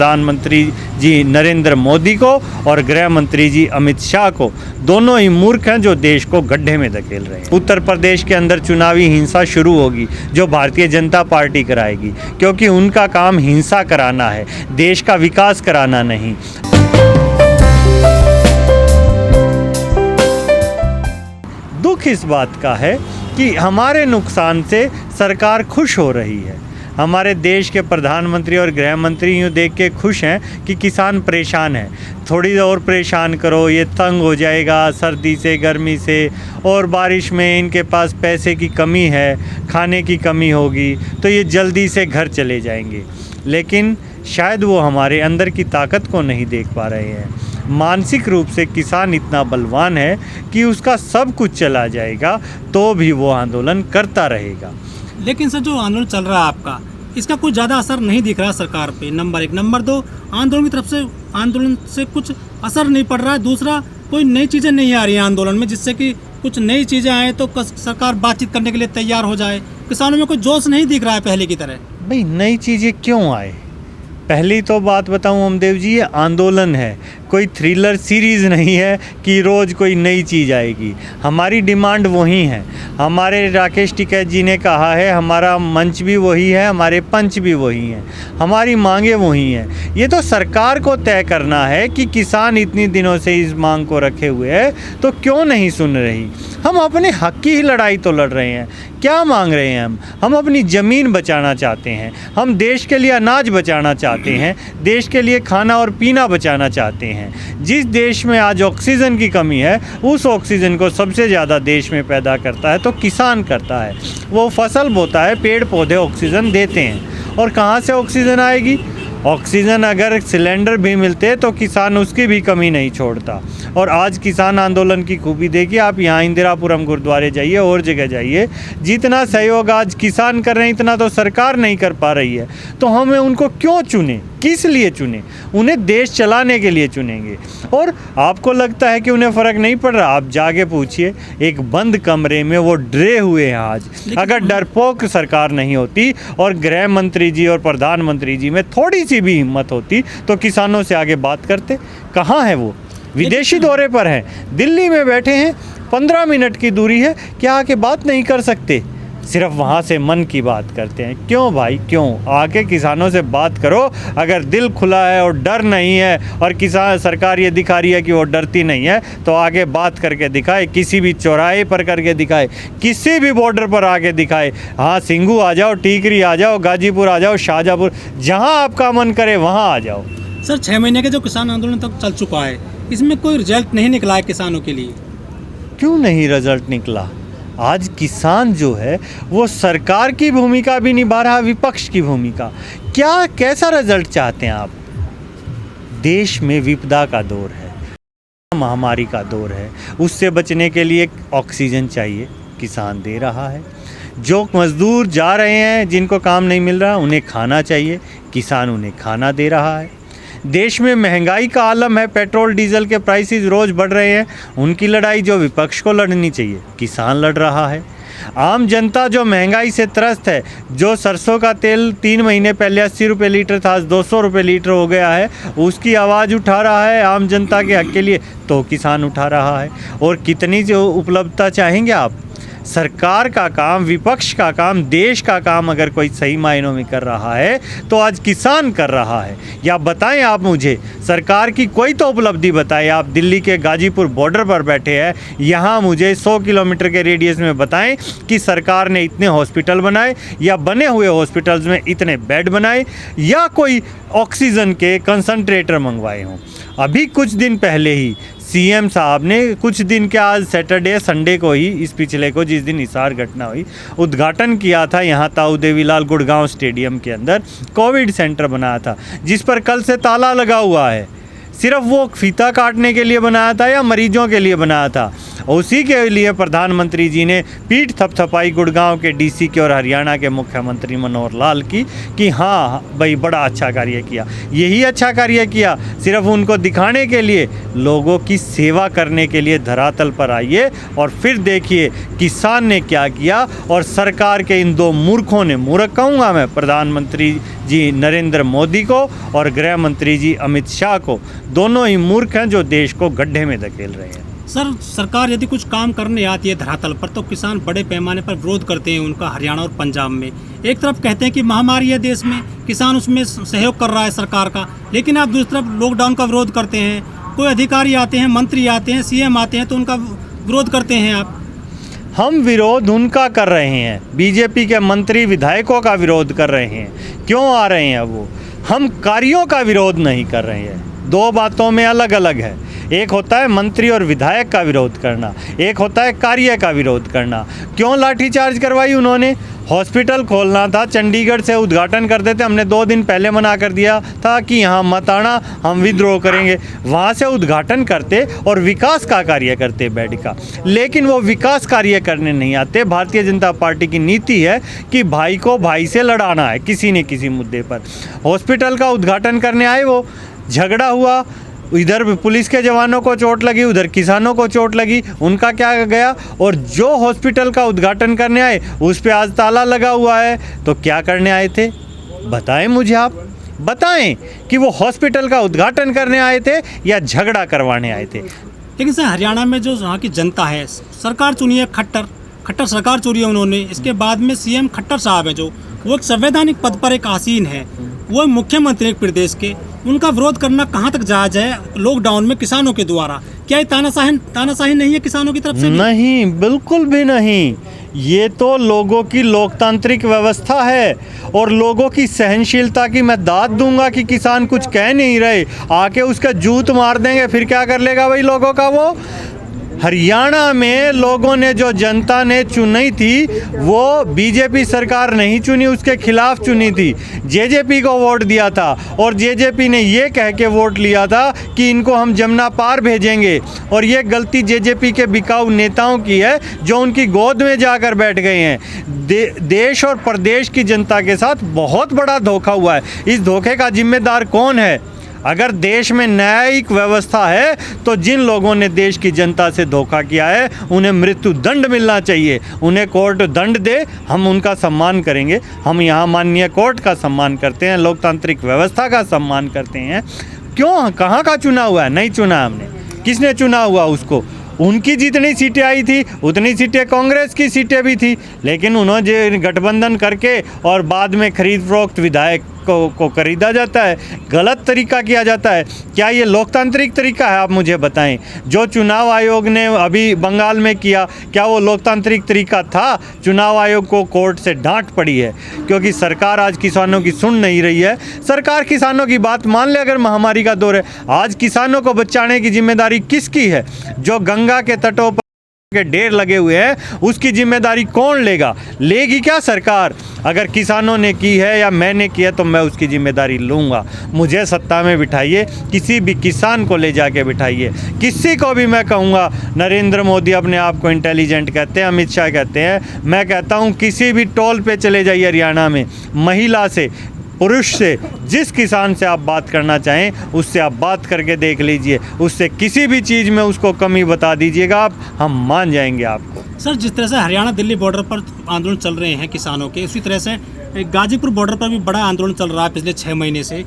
प्रधानमंत्री जी नरेंद्र मोदी को और गृह मंत्री जी अमित शाह को, दोनों ही मूर्ख हैं जो देश को गड्ढे में धकेल रहे हैं। उत्तर प्रदेश के अंदर चुनावी हिंसा शुरू होगी जो भारतीय जनता पार्टी कराएगी, क्योंकि उनका काम हिंसा कराना है, देश का विकास कराना नहीं। दुख इस बात का है कि हमारे नुकसान से सरकार खुश हो रही है। हमारे देश के प्रधानमंत्री और गृह मंत्री यूँ देख के खुश हैं कि किसान परेशान है, थोड़ी और परेशान करो, ये तंग हो जाएगा सर्दी से, गर्मी से, और बारिश में इनके पास पैसे की कमी है, खाने की कमी होगी, तो ये जल्दी से घर चले जाएंगे। लेकिन शायद वो हमारे अंदर की ताकत को नहीं देख पा रहे हैं। मानसिक रूप से किसान इतना बलवान है कि उसका सब कुछ चला जाएगा तो भी वो आंदोलन करता रहेगा। लेकिन सर, जो आंदोलन चल रहा है आपका, इसका कुछ ज़्यादा असर नहीं दिख रहा सरकार पे, नंबर एक। नंबर दो, आंदोलन की तरफ से आंदोलन से कुछ असर नहीं पड़ रहा है। दूसरा, कोई नई चीज़ें नहीं आ रही हैं आंदोलन में, जिससे कि कुछ नई चीज़ें आए तो सरकार बातचीत करने के लिए तैयार हो जाए। किसानों में कोई जोश नहीं दिख रहा है पहले की तरह। भाई, नई चीज़ें क्यों आए? पहली तो बात बताऊं अमदेव जी, ये आंदोलन है, कोई थ्रिलर सीरीज़ नहीं है कि रोज़ कोई नई चीज़ आएगी। हमारी डिमांड वही है। हमारे राकेश टिकैत जी ने कहा है, हमारा मंच भी वही है, हमारे पंच भी वही हैं, हमारी मांगे वही हैं। ये तो सरकार को तय करना है कि किसान इतनी दिनों से इस मांग को रखे हुए है तो क्यों नहीं सुन रही। हम अपने हक की ही लड़ाई तो लड़ रहे हैं। क्या मांग रहे हैं हम अपनी ज़मीन बचाना चाहते हैं, हम देश के लिए अनाज बचाना चाहते हैं, देश के लिए खाना और पीना बचाना चाहते हैं। जिस देश में आज ऑक्सीजन की कमी है, उस ऑक्सीजन को सबसे ज़्यादा देश में पैदा करता है तो किसान करता है। वो फसल बोता है, पेड़ पौधे ऑक्सीजन देते हैं। और कहाँ से ऑक्सीजन आएगी? ऑक्सीजन अगर सिलेंडर भी मिलते तो किसान उसकी भी कमी नहीं छोड़ता। और आज किसान आंदोलन की खूबी देखिए आप, यहाँ इंदिरापुरम गुरुद्वारे जाइए और जगह जाइए, जितना सहयोग आज किसान कर रहे हैं इतना तो सरकार नहीं कर पा रही है। तो हमें उनको क्यों चुने, किस लिए चुने? उन्हें देश चलाने के लिए चुनेंगे। और आपको लगता है कि उन्हें फ़र्क नहीं पड़ रहा? आप जाके पूछिए, एक बंद कमरे में वो डरे हुए हैं आज। अगर डरपोक सरकार नहीं होती और गृह मंत्री जी और प्रधानमंत्री जी में थोड़ी सी भी हिम्मत होती तो किसानों से आगे बात करते। कहाँ है वो? विदेशी दौरे पर हैं, दिल्ली में बैठे हैं, 15 मिनट की दूरी है, क्या आके बात नहीं कर सकते? सिर्फ वहाँ से मन की बात करते हैं। क्यों भाई, क्यों? आके किसानों से बात करो। अगर दिल खुला है और डर नहीं है और किसान सरकार ये दिखा रही है कि वो डरती नहीं है, तो आगे बात करके दिखाए, किसी भी चौराहे पर करके दिखाए, किसी भी बॉर्डर पर आके दिखाए। हाँ, सिंघू आ जाओ, टीकरी आ जाओ, गाजीपुर आ जाओ, शाहजहाँपुर, जहाँ आपका मन करे वहाँ आ जाओ। सर, 6 महीने के जो किसान आंदोलन तक चल चुका है, इसमें कोई रिजल्ट नहीं निकला है किसानों के लिए। क्यों नहीं रिजल्ट निकला? आज किसान जो है वो सरकार की भूमिका भी निभा रहा, विपक्ष की भूमिका। क्या कैसा रिजल्ट चाहते हैं आप? देश में विपदा का दौर है, महामारी का दौर है, उससे बचने के लिए ऑक्सीजन चाहिए, किसान दे रहा है। जो मज़दूर जा रहे हैं, जिनको काम नहीं मिल रहा, उन्हें खाना चाहिए, किसान उन्हें खाना दे रहा है। देश में महंगाई का आलम है, पेट्रोल डीजल के प्राइसेस रोज़ बढ़ रहे हैं, उनकी लड़ाई जो विपक्ष को लड़नी चाहिए, किसान लड़ रहा है। आम जनता जो महंगाई से त्रस्त है, जो सरसों का तेल 3 महीने पहले 80 रुपये लीटर था, आज 200 रुपये लीटर हो गया है, उसकी आवाज़ उठा रहा है आम जनता के हक के लिए, तो किसान उठा रहा है। और कितनी जो उपलब्धता चाहेंगे आप? सरकार का काम, विपक्ष का काम, देश का काम अगर कोई सही मायनों में कर रहा है तो आज किसान कर रहा है। या बताएं आप मुझे, सरकार की कोई तो उपलब्धि बताएं। आप दिल्ली के गाजीपुर बॉर्डर पर बैठे हैं, यहाँ मुझे 100 किलोमीटर के रेडियस में बताएं कि सरकार ने इतने हॉस्पिटल बनाए या बने हुए हॉस्पिटल्स में इतने बेड बनाए या कोई ऑक्सीजन के कंसंट्रेटर मंगवाए हों। अभी कुछ दिन पहले ही सीएम साहब ने, कुछ दिन के आज सैटरडे संडे को ही, इस पिछले को, जिस दिन हिसार घटना हुई, उद्घाटन किया था यहाँ ताऊ देवीलाल गुड़गांव स्टेडियम के अंदर कोविड सेंटर बनाया था, जिस पर कल से ताला लगा हुआ है। सिर्फ वो फीता काटने के लिए बनाया था या मरीजों के लिए बनाया था? उसी के लिए प्रधानमंत्री जी ने पीठ थपथपाई गुड़गांव के डीसी की और हरियाणा के मुख्यमंत्री मनोहर लाल की कि हाँ भाई बड़ा अच्छा कार्य किया। यही अच्छा कार्य किया, सिर्फ उनको दिखाने के लिए, लोगों की सेवा करने के लिए धरातल पर आइए और फिर देखिए किसान ने क्या किया। और सरकार के इन दो मूर्खों ने, मूर्ख कहूँगा मैं प्रधानमंत्री जी नरेंद्र मोदी को और गृह मंत्री जी अमित शाह को, दोनों ही मूर्ख हैं जो देश को गड्ढे में धकेल रहे हैं। सर, सरकार यदि कुछ काम करने आती है धरातल पर तो किसान बड़े पैमाने पर विरोध करते हैं उनका, हरियाणा और पंजाब में। एक तरफ कहते हैं कि महामारी है देश में, किसान उसमें सहयोग कर रहा है सरकार का, लेकिन आप दूसरी तरफ लॉकडाउन का विरोध करते हैं। कोई अधिकारी आते हैं, मंत्री आते हैं, सीएम आते हैं तो उनका विरोध करते हैं आप। हम विरोध उनका कर रहे हैं, बीजेपी के मंत्री विधायकों का विरोध कर रहे हैं। क्यों आ रहे हैं वो? हम कार्यों का विरोध नहीं कर रहे हैं। दो बातों में अलग अलग है। एक होता है मंत्री और विधायक का विरोध करना, एक होता है कार्य का विरोध करना। क्यों लाठीचार्ज करवाई उन्होंने? हॉस्पिटल खोलना था, चंडीगढ़ से उद्घाटन करते थे, हमने 2 दिन पहले मना कर दिया था कि यहाँ मत आना, हम विद्रोह करेंगे। वहाँ से उद्घाटन करते और विकास का कार्य करते बेड का, लेकिन वो विकास कार्य करने नहीं आते। भारतीय जनता पार्टी की नीति है कि भाई को भाई से लड़ाना है किसी न किसी मुद्दे पर। हॉस्पिटल का उद्घाटन करने आए, वो झगड़ा हुआ, इधर पुलिस के जवानों को चोट लगी, उधर किसानों को चोट लगी, उनका क्या गया? और जो हॉस्पिटल का उद्घाटन करने आए उस पे आज ताला लगा हुआ है, तो क्या करने आए थे? बताएं मुझे, आप बताएं कि वो हॉस्पिटल का उद्घाटन करने आए थे या झगड़ा करवाने आए थे? लेकिन सर, हरियाणा में जो यहाँ की जनता है, सरकार चुनी है खट्टर सरकार चुनी है उन्होंने। इसके बाद में सीएम खट्टर साहब है, जो वो एक संवैधानिक पद पर एक आसीन है, वो मुख्यमंत्री एक प्रदेश के। उनका विरोध करना कहाँ तक जायज है लॉकडाउन में किसानों के द्वारा? क्या ये तानाशाही नहीं है किसानों की तरफ से? नहीं, बिल्कुल भी नहीं। ये तो लोगों की लोकतांत्रिक व्यवस्था है और लोगों की सहनशीलता की मैं दाद दूंगा कि किसान कुछ कह नहीं रहे, आके उसका जूत मार देंगे, फिर क्या कर लेगा भाई लोगों का? वो हरियाणा में लोगों ने, जो जनता ने चुनी थी, वो बीजेपी सरकार नहीं चुनी, उसके खिलाफ चुनी थी। जेजेपी को वोट दिया था और जेजेपी ने ये कह के वोट लिया था कि इनको हम जमुना पार भेजेंगे। और ये गलती जेजेपी के बिकाऊ नेताओं की है जो उनकी गोद में जाकर बैठ गए हैं। देश और प्रदेश की जनता के साथ बहुत बड़ा धोखा हुआ है। इस धोखे का जिम्मेदार कौन है? अगर देश में न्यायिक व्यवस्था है तो जिन लोगों ने देश की जनता से धोखा किया है उन्हें मृत्यु दंड मिलना चाहिए। उन्हें कोर्ट दंड दे, हम उनका सम्मान करेंगे। हम यहाँ माननीय कोर्ट का सम्मान करते हैं, लोकतांत्रिक व्यवस्था का सम्मान करते हैं। क्यों? कहाँ का चुना हुआ है? नहीं चुना हमने। किसने चुना हुआ उसको? उनकी जितनी सीटें आई थी उतनी सीटें कांग्रेस की सीटें भी थी, लेकिन उन्होंने गठबंधन करके और बाद में खरीद फरोख्त विधायक को खरीदा जाता है, गलत तरीका किया जाता है। क्या ये लोकतांत्रिक तरीका है? आप मुझे बताएं। जो चुनाव आयोग ने अभी बंगाल में किया, क्या वो लोकतांत्रिक तरीका था? चुनाव आयोग को कोर्ट से डांट पड़ी है क्योंकि सरकार आज किसानों की सुन नहीं रही है। सरकार किसानों की बात मान ले। अगर महामारी का दौर है, आज किसानों को बचाने की जिम्मेदारी किसकी है? जो गंगा के तटों पर के ढेर लगे हुए हैं उसकी जिम्मेदारी कौन लेगा? लेगी क्या सरकार? अगर किसानों ने की है या मैंने किया तो मैं उसकी जिम्मेदारी लूँगा। मुझे सत्ता में बिठाइए, किसी भी किसान को ले जाके बिठाइए। किसी को भी मैं कहूँगा, नरेंद्र मोदी अपने आप को इंटेलिजेंट कहते हैं, अमित शाह कहते हैं, मैं कहता हूँ किसी भी टोल पे चले जाइए हरियाणा में, महिला से, पुरुष से, जिस किसान से आप बात करना चाहें उससे आप बात करके देख लीजिए। उससे किसी भी चीज़ में उसको कमी बता दीजिएगा आप, हम मान जाएंगे आपको। सर, जिस तरह से हरियाणा दिल्ली बॉर्डर पर आंदोलन चल रहे हैं किसानों के, उसी तरह से गाजीपुर बॉर्डर पर भी बड़ा आंदोलन चल रहा है पिछले 6 महीने से,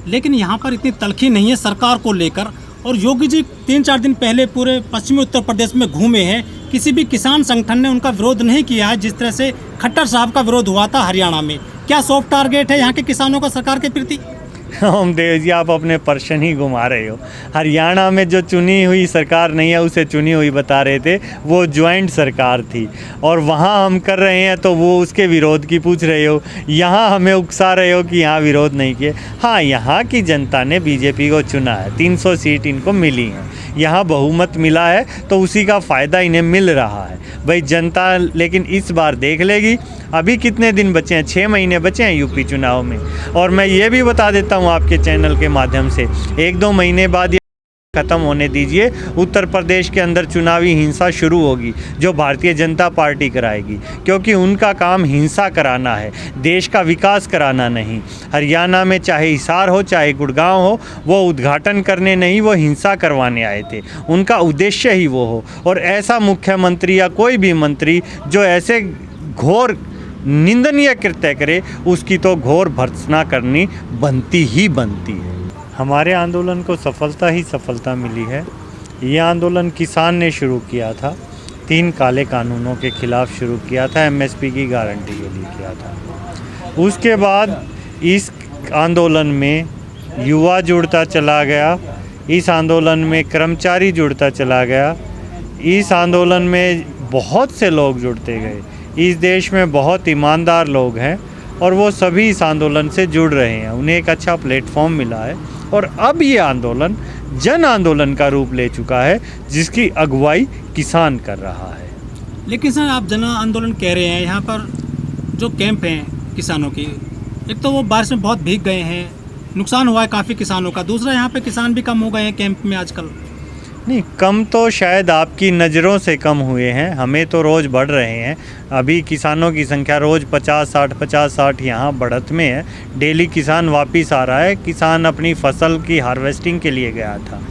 लेकिन यहाँ पर इतनी तलखी नहीं है सरकार को लेकर। और योगी जी 3-4 दिन पहले पूरे पश्चिमी उत्तर प्रदेश में घूमे हैं, किसी भी किसान संगठन ने उनका विरोध नहीं किया है जिस तरह से खट्टर साहब का विरोध हुआ था हरियाणा में। क्या सॉफ्ट टारगेट है यहाँ के किसानों का सरकार के प्रति? ओमदेव जी, आप अपने पर्सन ही घुमा रहे हो। हरियाणा में जो चुनी हुई सरकार नहीं है उसे चुनी हुई बता रहे थे, वो ज्वाइंट सरकार थी और वहाँ हम कर रहे हैं तो वो उसके विरोध की पूछ रहे हो। यहाँ हमें उकसा रहे हो कि यहाँ विरोध नहीं किए। हाँ, यहाँ की जनता ने बीजेपी को चुना है, 300 सीट इनको मिली हैं, यहाँ बहुमत मिला है तो उसी का फ़ायदा इन्हें मिल रहा है भाई जनता। लेकिन इस बार देख लेगी। अभी कितने दिन बचे हैं? 6 महीने बचे हैं यूपी चुनाव में। और मैं ये भी बता देता हूँ आपके चैनल के माध्यम से, 1-2 महीने बाद ख़त्म होने दीजिए। उत्तर प्रदेश के अंदर चुनावी हिंसा शुरू होगी जो भारतीय जनता पार्टी कराएगी, क्योंकि उनका काम हिंसा कराना है, देश का विकास कराना नहीं। हरियाणा में चाहे हिसार हो चाहे गुड़गांव हो, वो उद्घाटन करने नहीं, वो हिंसा करवाने आए थे। उनका उद्देश्य ही वो हो। और ऐसा मुख्यमंत्री या कोई भी मंत्री जो ऐसे घोर निंदनीय कृत्य करे, उसकी तो घोर भर्त्सना करनी बनती ही बनती है। हमारे आंदोलन को सफलता ही सफलता मिली है। ये आंदोलन किसान ने शुरू किया था, 3 काले कानूनों के खिलाफ शुरू किया था, एमएसपी की गारंटी के लिए किया था। उसके बाद इस आंदोलन में युवा जुड़ता चला गया, इस आंदोलन में कर्मचारी जुड़ता चला गया, इस आंदोलन में बहुत से लोग जुड़ते गए। इस देश में बहुत ईमानदार लोग हैं और वो सभी इस आंदोलन से जुड़ रहे हैं, उन्हें एक अच्छा प्लेटफॉर्म मिला है। और अब ये आंदोलन जन आंदोलन का रूप ले चुका है, जिसकी अगुवाई किसान कर रहा है। लेकिन सर, आप जन आंदोलन कह रहे हैं, यहाँ पर जो कैंप हैं किसानों की, एक तो वो बारिश में बहुत भीग गए हैं, नुकसान हुआ है काफ़ी किसानों का। दूसरा, यहाँ पे किसान भी कम हो गए हैं कैंप में आजकल। नहीं, कम तो शायद आपकी नज़रों से कम हुए हैं, हमें तो रोज़ बढ़ रहे हैं। अभी किसानों की संख्या रोज़ 50-60 यहाँ बढ़त में है। डेली किसान वापस आ रहा है, किसान अपनी फसल की हार्वेस्टिंग के लिए गया था।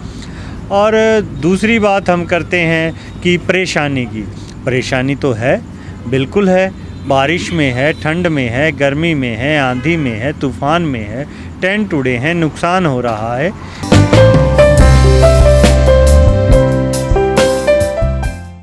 और दूसरी बात हम करते हैं कि परेशानी की, परेशानी तो है, बिल्कुल है। बारिश में है, ठंड में है, गर्मी में है, आंधी में है, तूफ़ान में है, टेंट उड़े हैं, नुकसान हो रहा है।